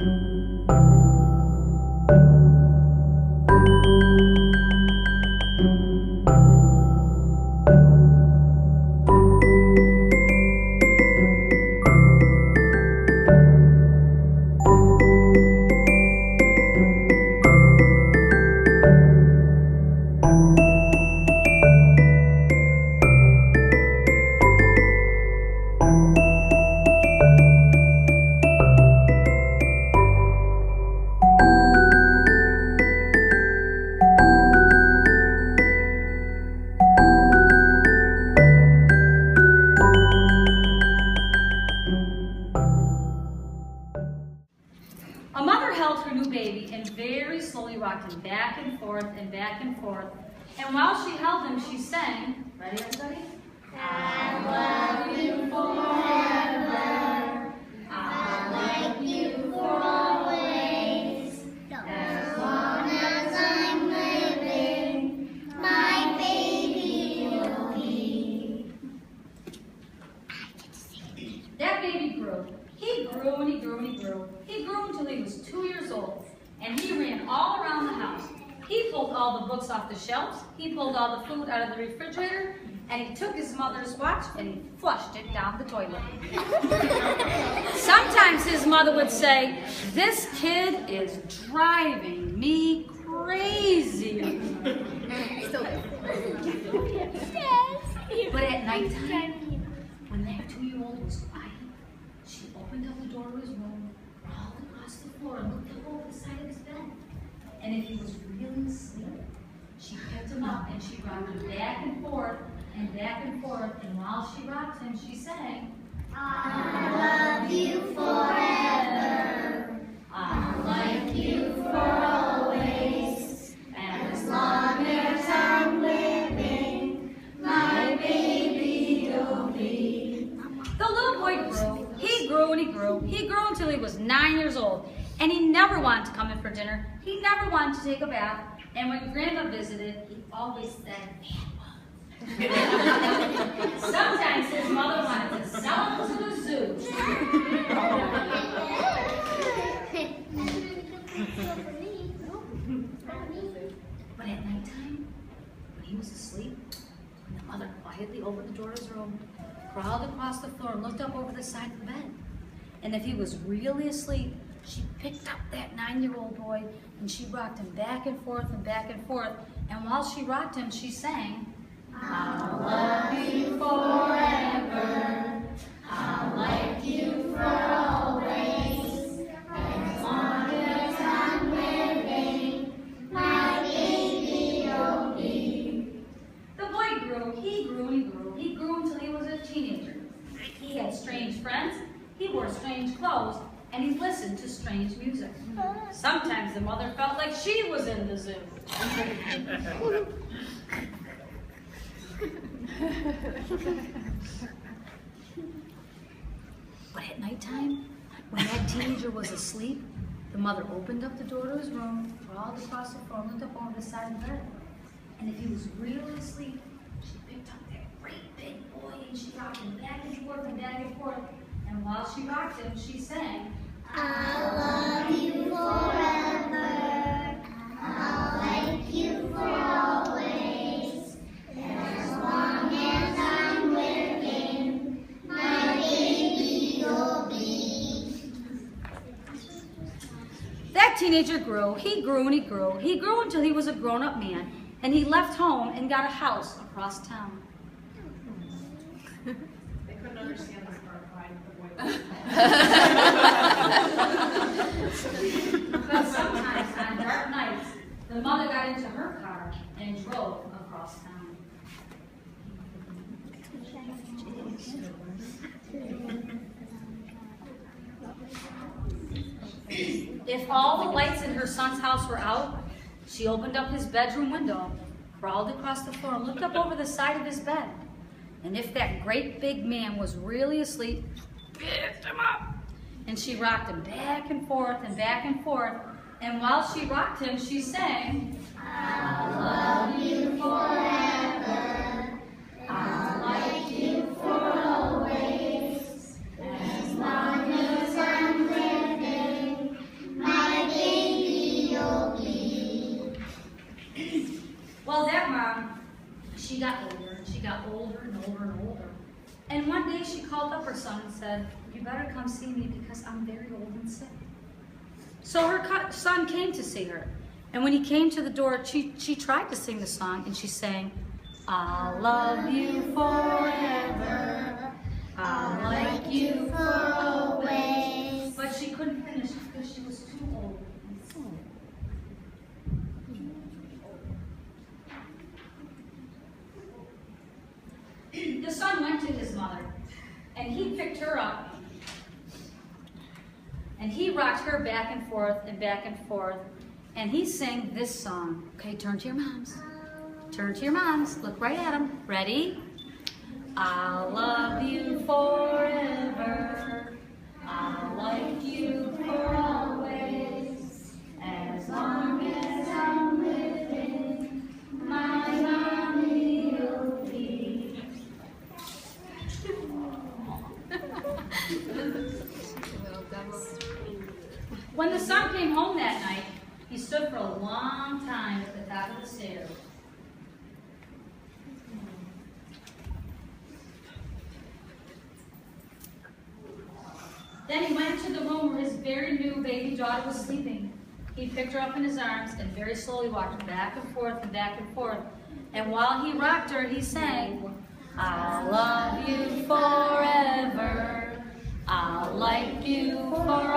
A mother held her new baby and very slowly rocked him back and forth and back and forth. And while she held him, she sang, ready everybody? I love you forever. I'll like you for always. As long as I'm living, my baby will be. That baby grew. He grew and he grew and he grew. He grew until he was 2 years old, and he ran all around the house. He pulled all the books off the shelves, he pulled all the food out of the refrigerator, and he took his mother's watch and he flushed it down the toilet. Sometimes his mother would say, "This kid is driving me crazy." But at nighttime, when that 2-year-old was quiet, she opened up the door of his room, crawled across the floor, and looked up over the side of his bed. And if he was really asleep, she picked him up and she rocked him back and forth and back and forth. And while she rocked him, she sang, I love you forever. I'll like you for always. And as long as I'm living, my baby will be. The little boy grew. He grew and he grew. He grew until he was 9 years old. And he never wanted to come in for dinner. He never wanted to take a bath. And when Grandma visited, he always said, sometimes his mother wanted to sell him to the zoo. But at nighttime, when he was asleep, when the mother quietly opened the door of his room, crawled across the floor, and looked up over the side of the bed. And if he was really asleep, she picked up that 9-year-old boy and she rocked him back and forth and back and forth. And while she rocked him, she sang, I'll love you forever. I'll like you for always. And as long as I'm living, my baby will be. The boy grew, he grew and he grew. He grew until he was a teenager. He had strange friends, he wore strange clothes, and he listened to strange music. Sometimes the mother felt like she was in the zoo. But at nighttime, when that teenager was asleep, the mother opened up the door to his room, crawled across the floor, and looked up over the side of the bed. And if he was really asleep, she picked up that great big boy and she rocked him back and forth and back and forth. And while she rocked him, she sang, I'll love you forever. I'll like you for always. And as long as I'm living, my baby will be. That teenager grew. He grew and he grew. He grew until he was a grown-up man. And he left home and got a house across town. They couldn't understand this part, right? But sometimes on dark nights, the mother got into her car and drove across town. If all the lights in her son's house were out, she opened up his bedroom window, crawled across the floor, and looked up over the side of his bed. And if that great big man was really asleep, picked him up. And she rocked him back and forth and back and forth. And while she rocked him, she sang, I'll love you forever. I'll like you for always. As long as I'm living, And one day she called up her son and said, "You better come see me because I'm very old and sick." So her son came to see her. And when he came to the door, she tried to sing the song, and she sang, "I'll love you forever, I'll like you for always." But she couldn't finish because she was too old and sick. The son went to his mother, and he picked her up, and he rocked her back and forth and back and forth, and he sang this song. Okay, turn to your moms. Turn to your moms. Look right at them. Ready? I'll love you forever. I'll like you for always. As long as I'm living, my mommy will be. When the son came home that night, he stood for a long time at the top of the stairs. Then he went to the room where his very new baby daughter was sleeping. He picked her up in his arms and very slowly walked back and forth and back and forth. And while he rocked her, he sang, "I'll love you forever, I'll like you for